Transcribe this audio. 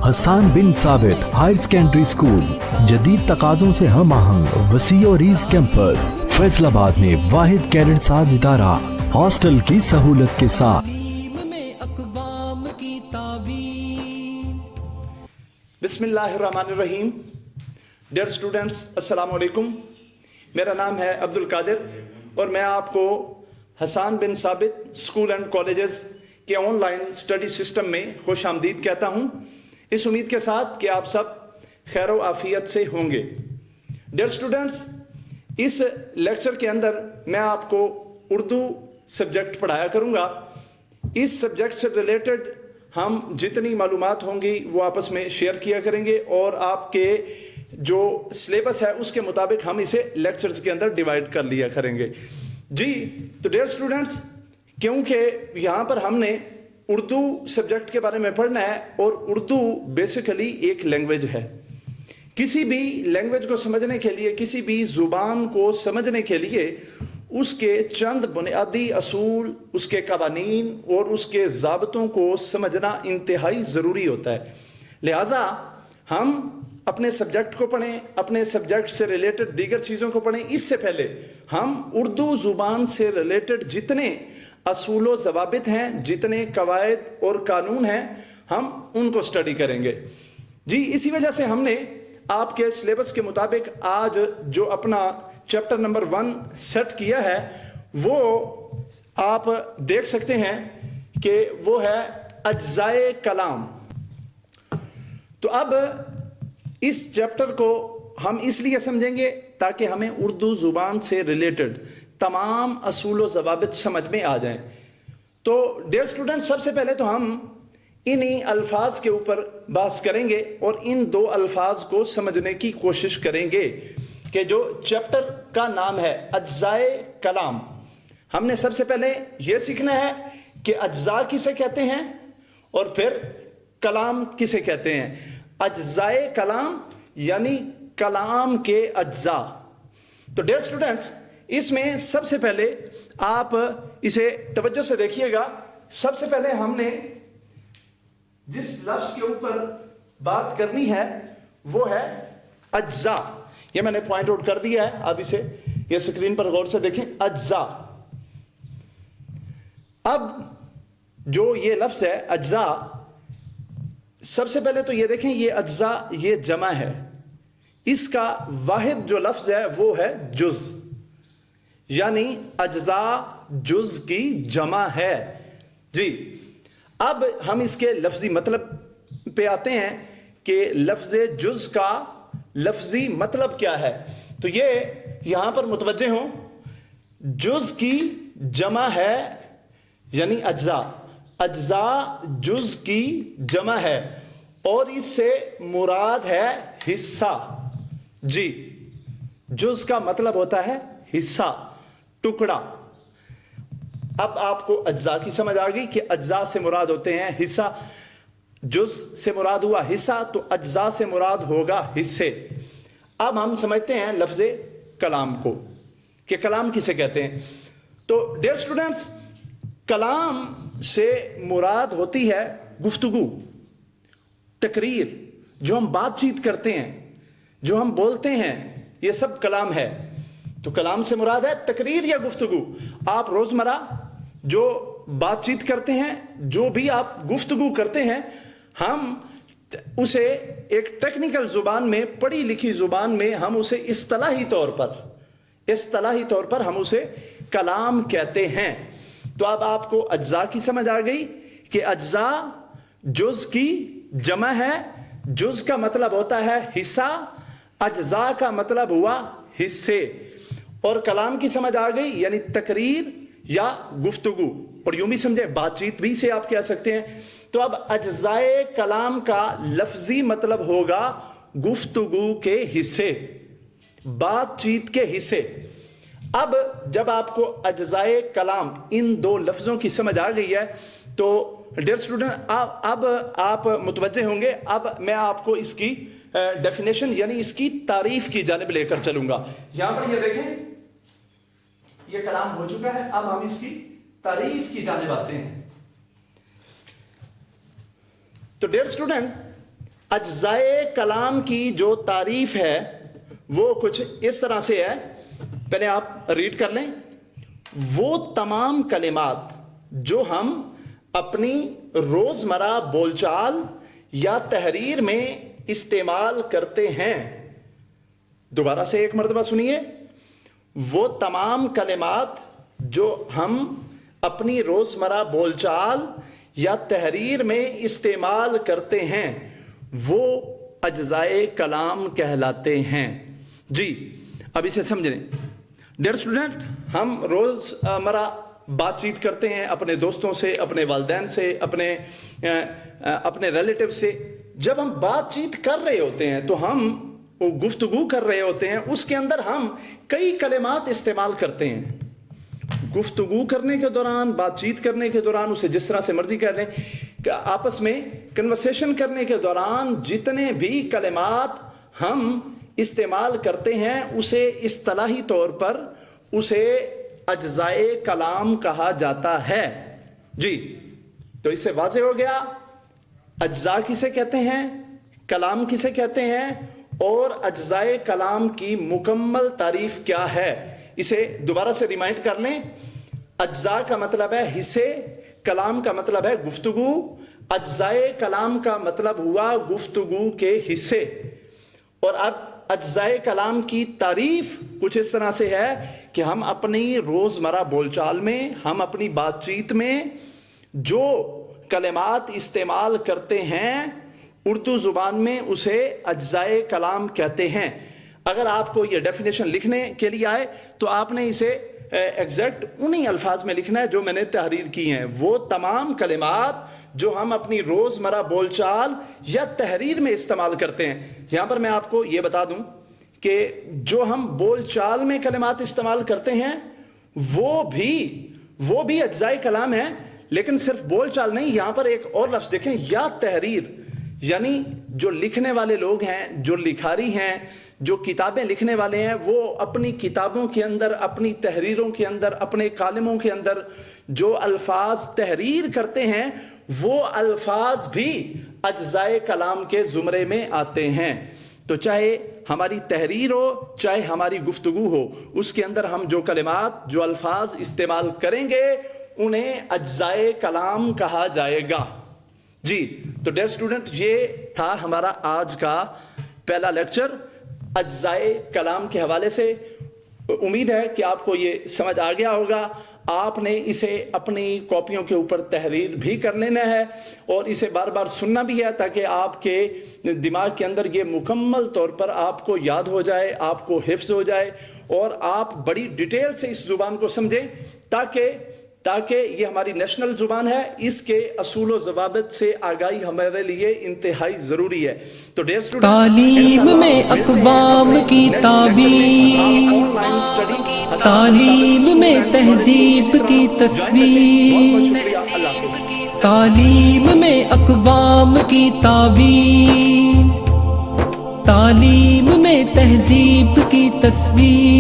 हसान बिन साबित higher secondary school, जदीद तकाज़ों से हम आहंग वसी और ईज कैंपस, फैसलाबाद में वाहिद कैडेट साज इदारा, हॉस्टल की सहूलत के साथ। बिस्मिल्लाहिर्रहमानिर्रहीम। डियर स्टूडेंट्स, अस्सलाम वालेकुम। मेरा नाम है अब्दुल कादिर और मैं आपको हसान बिन साबित स्कूल एंड कॉलेजेस के ऑनलाइन स्टडी सिस्टम में खुश आमदीद कहता हूँ, इस उम्मीद के साथ कि आप सब खैर व आफियत से होंगे। डियर स्टूडेंट्स, इस लेक्चर के अंदर मैं आपको उर्दू सब्जेक्ट पढ़ाया करूँगा। इस सब्जेक्ट से रिलेटेड हम जितनी मालूमात होंगी वो आपस में शेयर किया करेंगे और आपके जो सिलेबस है उसके मुताबिक हम इसे लेक्चर्स के अंदर डिवाइड कर लिया करेंगे जी। तो डियर स्टूडेंट्स, क्योंकि यहाँ पर हमने उर्दू सब्जेक्ट के बारे में पढ़ना है और उर्दू बेसिकली एक लैंग्वेज है। किसी भी लैंग्वेज को समझने के लिए, किसी भी ज़ुबान को समझने के लिए उसके चंद बुनियादी असूल, उसके कवानीन और उसके ज़ाब्तों को समझना इंतहाई ज़रूरी होता है। लिहाजा हम अपने सब्जेक्ट को पढ़ें, अपने सब्जेक्ट से रिलेटेड दीगर चीज़ों को पढ़ें, इससे पहले हम उर्दू ज़ुबान से रिलेटेड जितने असूल व ज़वाबित हैं, जितने कवायद और कानून हैं, हम उनको स्टडी करेंगे जी। इसी वजह से हमने आपके सिलेबस के मुताबिक आज जो अपना चैप्टर नंबर 1 सेट किया है वो आप देख सकते हैं कि वो है अज्जाए कलाम। तो अब इस चैप्टर को हम इसलिए समझेंगे ताकि हमें उर्दू ज़ुबान से रिलेटेड तमाम असूल व ज़वाबित समझ में आ जाएं। तो डियर स्टूडेंट, सबसे पहले तो हम इन्हीं अल्फाज के ऊपर बात करेंगे और इन दो अल्फाज को समझने की कोशिश करेंगे कि जो चैप्टर का नाम है अज्जाए कलाम। हमने सबसे पहले यह सीखना है कि अज्जा किसे कहते हैं और फिर कलाम किसे कहते हैं। अज्जाए कलाम यानी कलाम के अज्जा। तो डियर स्टूडेंट्स, इसमें सबसे पहले आप इसे तवज्जो से देखिएगा। सबसे पहले हमने जिस लफ्ज के ऊपर बात करनी है वो है अज्जा। ये मैंने पॉइंट आउट कर दिया है, आप इसे ये स्क्रीन पर गौर से देखें, अज्जा। अब जो ये लफ्ज है अज्जा, सबसे पहले तो ये देखें, ये अज्जा ये जमा है। इसका वाहिद जो लफ्ज है वो है जुज, यानी अज्जा जुज की जमा है जी। अब हम इसके लफ्जी मतलब पे आते हैं कि लफ्ज जुज का लफ्जी मतलब क्या है। तो ये यहां पर मुतवज्जे हों, जुज की जमा है यानी अज्जा, अज्जा जुज की जमा है और इससे मुराद है हिस्सा जी। जुज का मतलब होता है हिस्सा, टुकड़ा। अब आपको अज्जा की समझ आ गई कि अज्जा से मुराद होते हैं हिस्सा। जुज से मुराद हुआ हिस्सा, तो अज्जा से मुराद होगा हिस्से। अब हम समझते हैं लफ्ज़ कलाम को कि कलाम किसे कहते हैं। तो डियर स्टूडेंट्स, कलाम से मुराद होती है गुफ्तगू, तकरीर, जो हम बातचीत करते हैं, जो हम बोलते हैं, ये सब कलाम है। तो कलाम से मुराद है तकरीर या गुफ्तगू। आप रोजमर्रा जो बातचीत करते हैं, जो भी आप गुफ्तगू करते हैं, हम उसे एक टेक्निकल जुबान में, पढ़ी लिखी जुबान में हम उसे इस्तिलाही तौर पर हम उसे कलाम कहते हैं। तो अब आपको अज्जा की समझ आ गई कि अज्जा जुज की जमा है। जुज का मतलब होता है हिस्सा, अज्जा का मतलब हुआ हिस्से। और कलाम की समझ आ गई यानी तकरीर या गुफ्तगू, और यूं भी समझे बातचीत भी से आप कह सकते हैं। तो अब अज्जाए कलाम का लफ्जी मतलब होगा गुफ्तगू के हिस्से, बातचीत के हिस्से। अब जब आपको अज्जाए कलाम इन दो लफ्जों की समझ आ गई है तो डियर स्टूडेंट, अब आप मुतवज्जे होंगे। अब मैं आपको इसकी डेफिनेशन यानी इसकी तारीफ की जानिब लेकर चलूंगा। यहां पर ये देखें, ये कलाम हो चुका है। अब हम इसकी तारीफ की जानिब आते हैं। तो डियर स्टूडेंट, اجزائے کلام کی جو تعریف ہے وہ کچھ اس طرح سے ہے، پہلے آپ ریڈ کر لیں. وہ تمام کلمات جو ہم اپنی روزمرہ بول چال یا تحریر میں استعمال کرتے ہیں. دوبارہ سے ایک مرتبہ سنیے. وہ تمام کلمات جو ہم اپنی روزمرہ بول چال یا تحریر میں استعمال کرتے ہیں وہ اجزائے کلام کہلاتے ہیں. جی اب اسے سمجھ لیں. ڈیئر اسٹوڈنٹ، ہم روزمرہ بات چیت کرتے ہیں اپنے دوستوں سے، اپنے والدین سے، اپنے ریلیٹیو سے. جب ہم بات چیت کر رہے ہوتے ہیں تو ہم وہ گفتگو کر رہے ہوتے ہیں، اس کے اندر ہم کئی کلمات استعمال کرتے ہیں. گفتگو کرنے کے دوران، بات چیت کرنے کے دوران، اسے جس طرح سے مرضی کر لیں، آپس میں کنورسیشن کرنے کے دوران جتنے بھی کلمات ہم استعمال کرتے ہیں اسے اصطلاحی طور پر اسے اجزائے کلام کہا جاتا ہے. جی تو اس سے واضح ہو گیا اجزاء کسے کہتے ہیں، کلام کسے کہتے ہیں، اور اجزائے کلام کی مکمل تعریف کیا ہے. اسے دوبارہ سے ریمائنڈ کر لیں. اجزاء کا مطلب ہے حصے، کلام کا مطلب ہے گفتگو، اجزائے کلام کا مطلب ہوا گفتگو کے حصے. اور اب اجزائے کلام کی تعریف کچھ اس طرح سے ہے کہ ہم اپنی روزمرہ بول چال میں، ہم اپنی بات چیت میں جو کلمات استعمال کرتے ہیں اردو زبان میں اسے اجزائے کلام کہتے ہیں. اگر آپ کو یہ ڈیفینیشن لکھنے کے لیے آئے تو آپ نے اسے ایگزیکٹ انہی الفاظ میں لکھنا ہے جو میں نے تحریر کی ہیں. وہ تمام کلمات جو ہم اپنی روزمرہ بول چال یا تحریر میں استعمال کرتے ہیں. یہاں پر میں آپ کو یہ بتا دوں کہ جو ہم بول چال میں کلمات استعمال کرتے ہیں وہ بھی اجزائے کلام ہیں، لیکن صرف بول چال نہیں. یہاں پر ایک اور لفظ دیکھیں، یا تحریر، یعنی جو لکھنے والے لوگ ہیں، جو لکھاری ہیں، جو کتابیں لکھنے والے ہیں، وہ اپنی کتابوں کے اندر، اپنی تحریروں کے اندر، اپنے کالموں کے اندر جو الفاظ تحریر کرتے ہیں وہ الفاظ بھی اجزائے کلام کے زمرے میں آتے ہیں. تو چاہے ہماری تحریر ہو، چاہے ہماری گفتگو ہو، اس کے اندر ہم جو کلمات، جو الفاظ استعمال کریں گے انہیں اجزائے کلام کہا جائے گا. جی تو ڈیئر اسٹوڈنٹ، یہ تھا ہمارا آج کا پہلا لیکچر اجزائے کلام کے حوالے سے. امید ہے کہ آپ کو یہ سمجھ آ گیا ہوگا. آپ نے اسے اپنی کاپیوں کے اوپر تحریر بھی کر لینا ہے اور اسے بار بار سننا بھی ہے تاکہ آپ کے دماغ کے اندر یہ مکمل طور پر آپ کو یاد ہو جائے، آپ کو حفظ ہو جائے اور آپ بڑی ڈیٹیل سے اس زبان کو سمجھیں تاکہ یہ ہماری نیشنل زبان ہے، اس کے اصول و ضوابط سے آگاہی ہمارے لیے انتہائی ضروری ہے. تو ڈیئر اسٹوڈنٹ، تعلیم میں اقوام کی تعبیر، تعلیم میں تہذیب کی تصویر، تعلیم میں اقوام کی تعبیر، تعلیم میں تہذیب کی تصویر.